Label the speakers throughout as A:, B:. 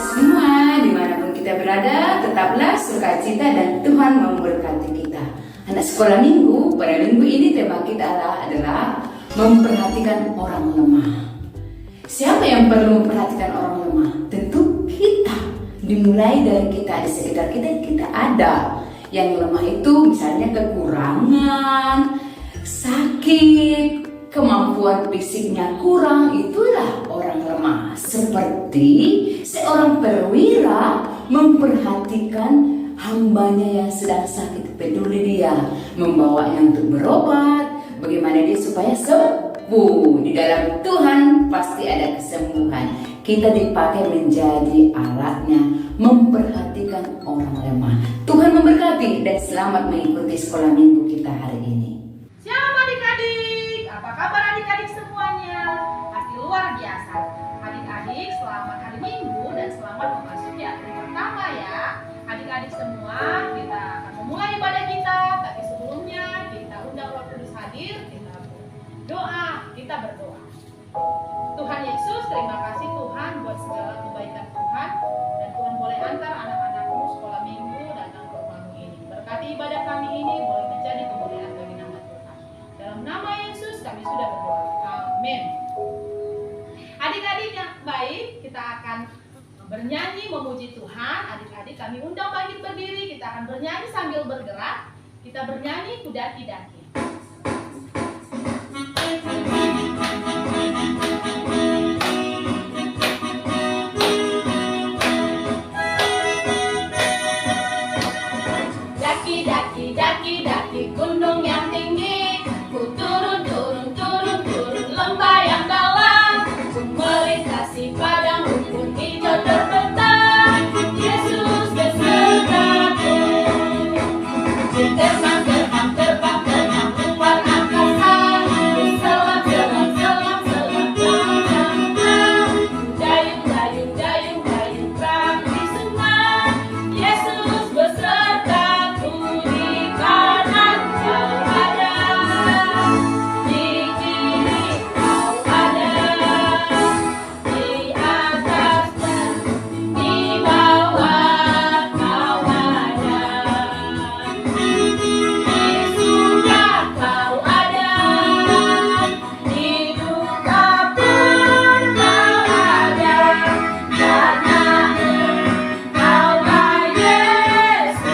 A: semua, dimanapun kita berada, tetaplah sukacita dan Tuhan memberkati kita. Anak sekolah minggu, pada minggu ini tema kita adalah memperhatikan orang lemah. Siapa yang perlu memperhatikan orang lemah? Tentu kita. Dimulai dari kita, di sekitar kita ada. Yang lemah itu misalnya kekurangan, sakit, kemampuan fisiknya kurang, itulah orang lemah. Seperti seorang perwira memperhatikan hambanya yang sedang sakit, peduli dia, membawanya untuk berobat, bagaimana dia supaya sembuh. Di dalam Tuhan pasti ada kesembuhan. Kita dipakai menjadi alatnya, memperhatikan orang lemah. Tuhan memberkati dan selamat mengikuti sekolah minggu kita hari ini.
B: Shalom adik-adik, apa kabar adik-adik semuanya? Pasti luar biasa. Adik-adik selamat hari Minggu dan selamat memasuki hari pertama ya. Adik-adik semua, kita akan memulai ibadah kita. Tapi sebelumnya kita undang Roh Kudus hadir, kita berdoa. Tuhan Yesus, terima kasih Tuhan buat segala kebaikan Tuhan. Dan Tuhan boleh antar anak-anakmu sekolah minggu datang ke rumahmu ini. Berkati ibadah kami ini boleh menjadi kemuliaan bagi nama Tuhan. Dalam nama Yesus kami sudah berdoa. Amin. Adik-adik yang baik, kita akan bernyanyi memuji Tuhan. Adik-adik kami undang bangkit berdiri. Kita akan bernyanyi sambil bergerak. Kita bernyanyi kudaki-daki. Daki-daki gunung yang tinggi, ku turun lembah yang dalam, ku melintasi padang rumput hijau terbentang. Yesus besertaku, terbang luar angkasa, selam dayung terang di sungai. Yesus besertaku, di kanan kau ada, di kiri kau ada, di atas dan di bawah kau ada, di surga kau ada, di duka pun kau ada, karena Engkaulah Yesusku.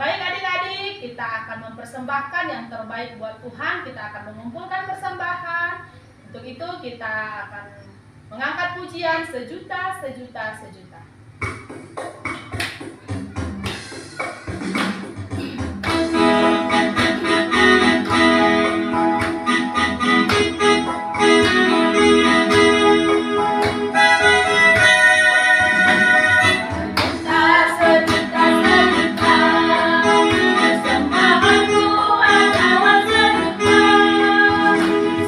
B: Baik adik-adik, kita akan mempersembahkan yang terbaik buat Tuhan. Kita akan mengumpulkan persembahan. Untuk itu kita akan mengangkat pujian sejuta. Persembahanku adalah sejuta,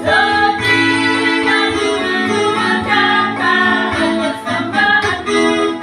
B: seperti yang dulu berkata, persembahanku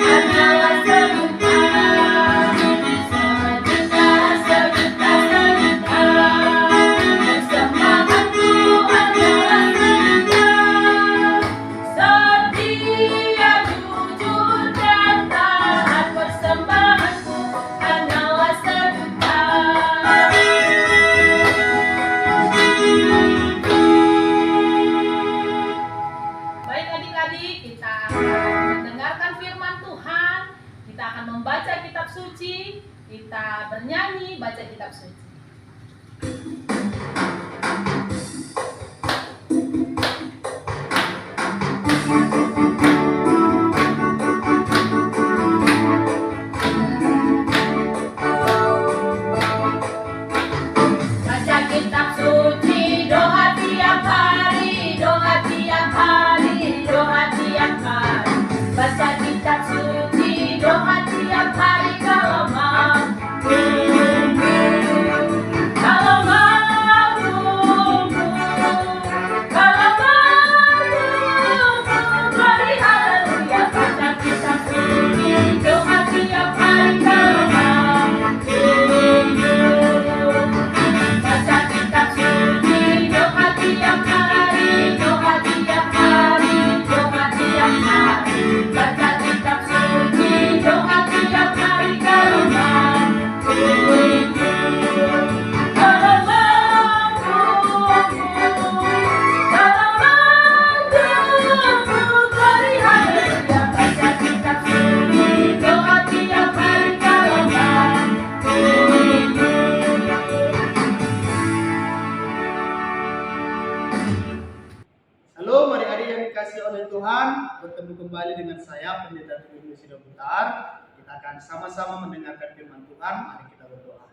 C: Halo adik-adik yang dikasih oleh Tuhan, bertemu kembali dengan saya Pendeta Timotius Sidoputar. Kita akan sama-sama mendengarkan firman Tuhan. Mari kita berdoa.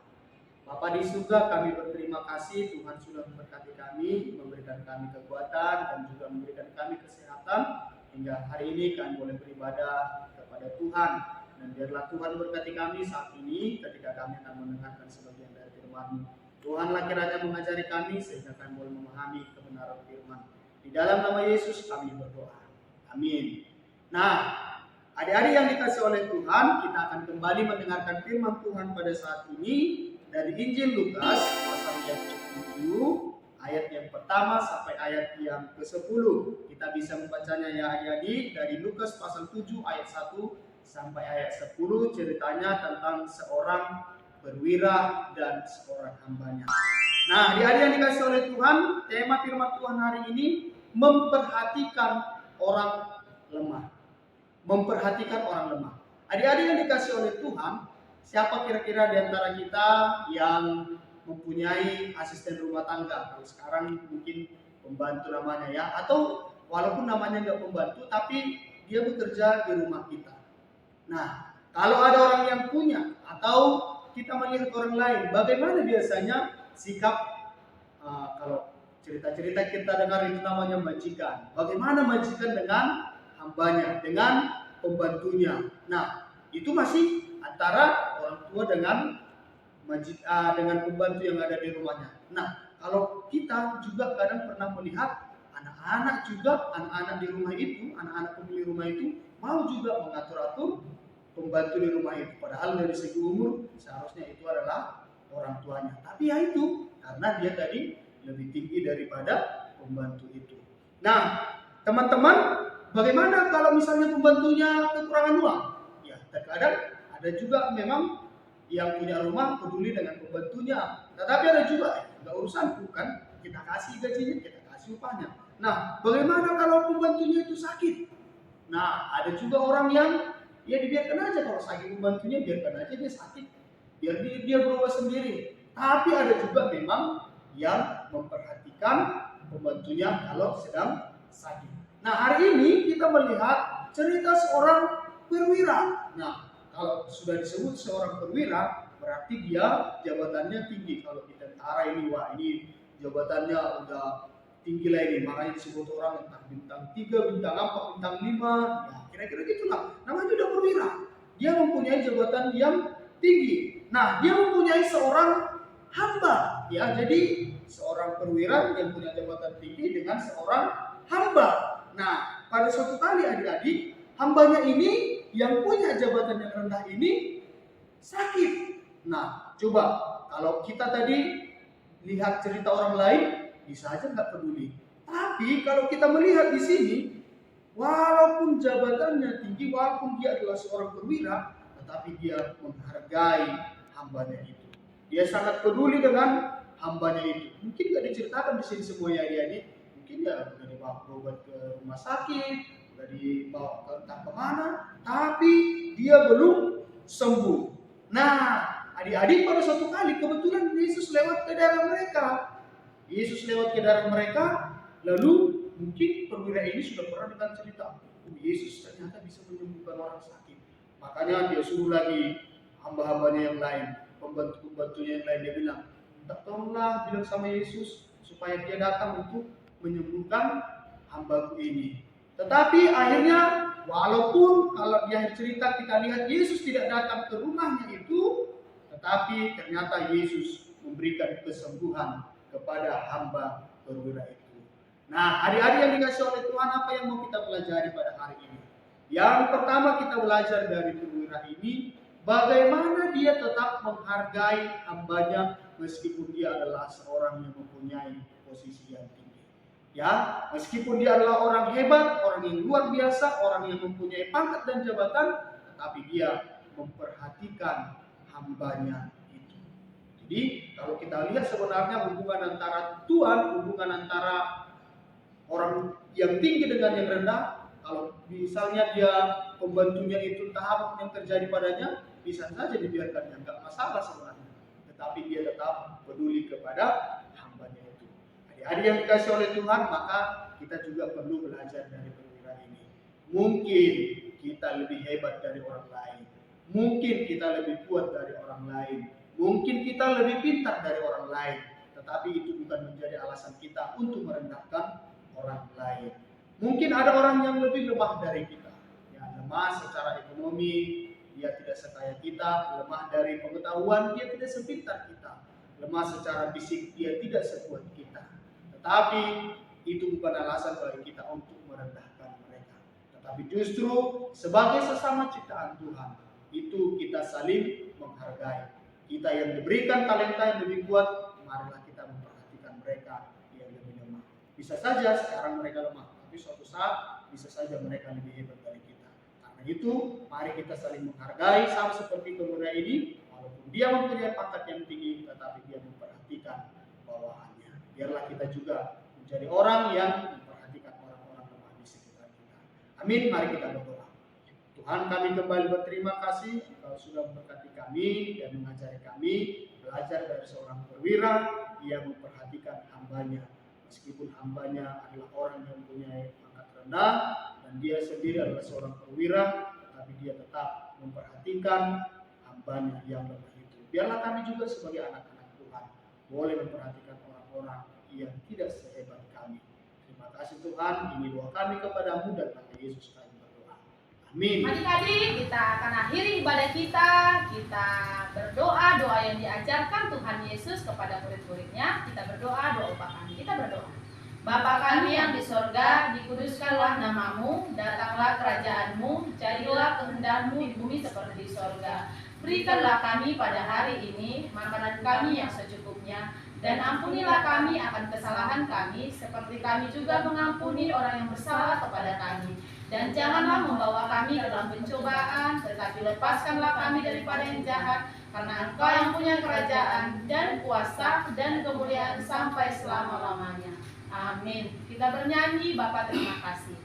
C: Bapa di surga, kami berterima kasih Tuhan sudah memberkati kami, memberikan kami kekuatan dan juga memberikan kami kesehatan hingga hari ini kami boleh beribadah kepada Tuhan. Dan biarlah Tuhan berkati kami saat ini ketika kami akan mendengarkan sebagian dari firman-Mu. Tuhanlah kiranya mengajari kami sehingga kami boleh memahami kebenaran firman. Di dalam nama Yesus kami berdoa. Amin. Nah, adik-adik yang dikasih oleh Tuhan, kita akan kembali mendengarkan firman Tuhan pada saat ini dari Injil Lukas pasal yang ke-7 ayat yang pertama sampai ayat yang ke-10. Kita bisa membacanya ya adik-adik dari Lukas pasal 7 ayat 1 sampai ayat 10, ceritanya tentang seorang perwira dan seorang hambanya. Nah, adik-adik yang dikasih oleh Tuhan, tema firman Tuhan hari ini memperhatikan orang lemah. Memperhatikan orang lemah. Adik-adik yang dikasih oleh Tuhan, siapa kira-kira di antara kita yang mempunyai asisten rumah tangga? Kalau sekarang mungkin pembantu namanya ya, atau walaupun namanya nggak pembantu, tapi dia bekerja di rumah kita. Nah, kalau ada orang yang punya atau kita melihat orang lain, bagaimana biasanya sikap kalau cerita-cerita kita dengar itu namanya majikan. Bagaimana majikan dengan hambanya, dengan pembantunya. Nah, itu masih antara orang tua dengan dengan pembantu yang ada di rumahnya. Nah, kalau kita juga kadang pernah melihat anak-anak juga, anak-anak di rumah itu, anak-anak pemilik rumah itu mau juga mengatur-atur pembantu di rumah itu. Padahal dari segi umur seharusnya itu adalah orang tuanya. Tapi ya itu, karena dia tadi lebih tinggi daripada pembantu itu. Nah, teman-teman, bagaimana kalau misalnya pembantunya kekurangan uang? Ya, terkadang ada juga memang yang punya rumah peduli dengan pembantunya. Tetapi ada juga, nggak urusan, bukan kita kasih gajinya, kita kasih upahnya. Nah, bagaimana kalau pembantunya itu sakit? Nah, ada juga orang yang ya dibiarkan aja kalau sakit pembantunya, biarkan aja dia sakit, biar dia berubah sendiri. Tapi ada juga memang yang memperhatikan pembantunya kalau sedang sakit. Nah, hari ini kita melihat cerita seorang perwira. Nah, kalau sudah disebut seorang perwira, berarti dia jabatannya tinggi. Kalau di tentara ini, wah ini jabatannya udah tinggi lah ini. Makanya disebut orang entah bintang 3, bintang 4, bintang 5. Ya, kira-kira gitulah. Namanya udah perwira. Dia mempunyai jabatan yang tinggi. Nah, dia mempunyai seorang hamba. Ya, jadi seorang perwira yang punya jabatan tinggi dengan seorang hamba. Nah, pada suatu kali adik-adik, hambanya ini yang punya jabatan yang rendah ini sakit. Nah, coba kalau kita tadi lihat cerita orang lain, bisa aja nggak peduli. Tapi kalau kita melihat di sini, walaupun jabatannya tinggi, walaupun dia adalah seorang perwira, tetapi dia menghargai hambanya itu. Dia sangat peduli dengan hambanya itu. Mungkin nggak diceritakan di sini semuanya adik-adik. Mungkin ya udah dibawa berobat ke rumah sakit, udah dibawa ke entah kemana, tapi dia belum sembuh. Nah, adik-adik pada suatu kali kebetulan Yesus lewat ke daerah mereka. Yesus lewat ke daerah mereka, lalu mungkin perwira ini sudah pernah dengar cerita, Yesus ternyata bisa menyembuhkan orang sakit. Makanya dia suruh lagi hamba-hambanya yang lain, pembantu-pembantunya yang lain, dia bilang, tolonglah bilang sama Yesus supaya dia datang untuk menyembuhkan hambaku ini. Tetapi akhirnya walaupun kalau di akhir cerita kita lihat Yesus tidak datang ke rumahnya itu, tetapi ternyata Yesus memberikan kesembuhan kepada hamba perwira itu. Nah, adik-adik yang dikasih oleh Tuhan, apa yang mau kita pelajari pada hari ini? Yang pertama kita belajar dari perwira ini, bagaimana dia tetap menghargai hambanya meskipun dia adalah seorang yang mempunyai posisi yang tinggi. Ya, meskipun dia adalah orang hebat, orang yang luar biasa, orang yang mempunyai pangkat dan jabatan, tetapi dia memperhatikan hambanya itu. Jadi, kalau kita lihat sebenarnya hubungan antara Tuhan, hubungan antara orang yang tinggi dengan yang rendah, kalau misalnya dia pembantunya itu tahap yang terjadi padanya, bisa saja dibiarkannya, nggak masalah sebenarnya. Tetapi dia tetap peduli kepada hambanya itu. Adik-adik yang dikasih oleh Tuhan, maka kita juga perlu belajar dari perwira ini. Mungkin kita lebih hebat dari orang lain. Mungkin kita lebih kuat dari orang lain. Mungkin kita lebih pintar dari orang lain. Tetapi itu bukan menjadi alasan kita untuk merendahkan orang lain. Mungkin ada orang yang lebih lemah dari kita. Ya, lemah secara ekonomi, dia tidak sekaya kita. Lemah dari pengetahuan, dia tidak sepintar kita. Lemah secara fisik, dia tidak sekuat kita. Tetapi itu bukan alasan bagi kita untuk merendahkan mereka. Tetapi justru sebagai sesama ciptaan Tuhan, itu kita saling menghargai. Kita yang diberikan talenta yang lebih kuat, marilah kita memperhatikan mereka yang lebih lemah. Bisa saja sekarang mereka lemah, tapi suatu saat bisa saja mereka lebih hebat dari kita. Karena itu, mari kita saling menghargai, sama seperti pemuda ini. Walaupun dia mempunyai pangkat yang tinggi, tetapi dia memperhatikan bawahannya. Biarlah kita juga menjadi orang yang memperhatikan orang-orang lemah di sekitar kita. Amin, mari kita berdoa. Tuhan, kami kembali berterima kasih Engkau sudah memberkati kami dan mengajari kami belajar dari seorang perwira yang memperhatikan hambanya. Meskipun hambanya adalah orang yang mempunyai pangkat rendah dan dia sendiri adalah seorang perwira, tetapi dia tetap memperhatikan hambanya yang lemah itu. Biarlah kami juga sebagai anak-anak Tuhan boleh memperhatikan orang-orang yang tidak sehebat kami. Terima kasih Tuhan, ini doa kami kepadamu dan nama Yesus kami berdoa. Amin.
B: Adik-adik, kita akan akhiri ibadah kita. Kita berdoa doa yang diajarkan Tuhan Yesus kepada murid-muridnya. Kita berdoa doa upah kami. Kita berdoa. Bapa kami yang di sorga, dikuduskanlah namamu, datanglah kerajaanmu, jadilah kehendakmu di bumi seperti di sorga. Berikanlah kami pada hari ini makanan kami yang secukupnya, dan ampunilah kami akan kesalahan kami, seperti kami juga mengampuni orang yang bersalah kepada kami. Dan janganlah membawa kami ke dalam pencobaan, tetapi lepaskanlah kami daripada yang jahat, karena Engkau yang punya kerajaan dan kuasa dan kemuliaan sampai selama-lamanya. Amin. Kita bernyanyi, Bapa terima kasih.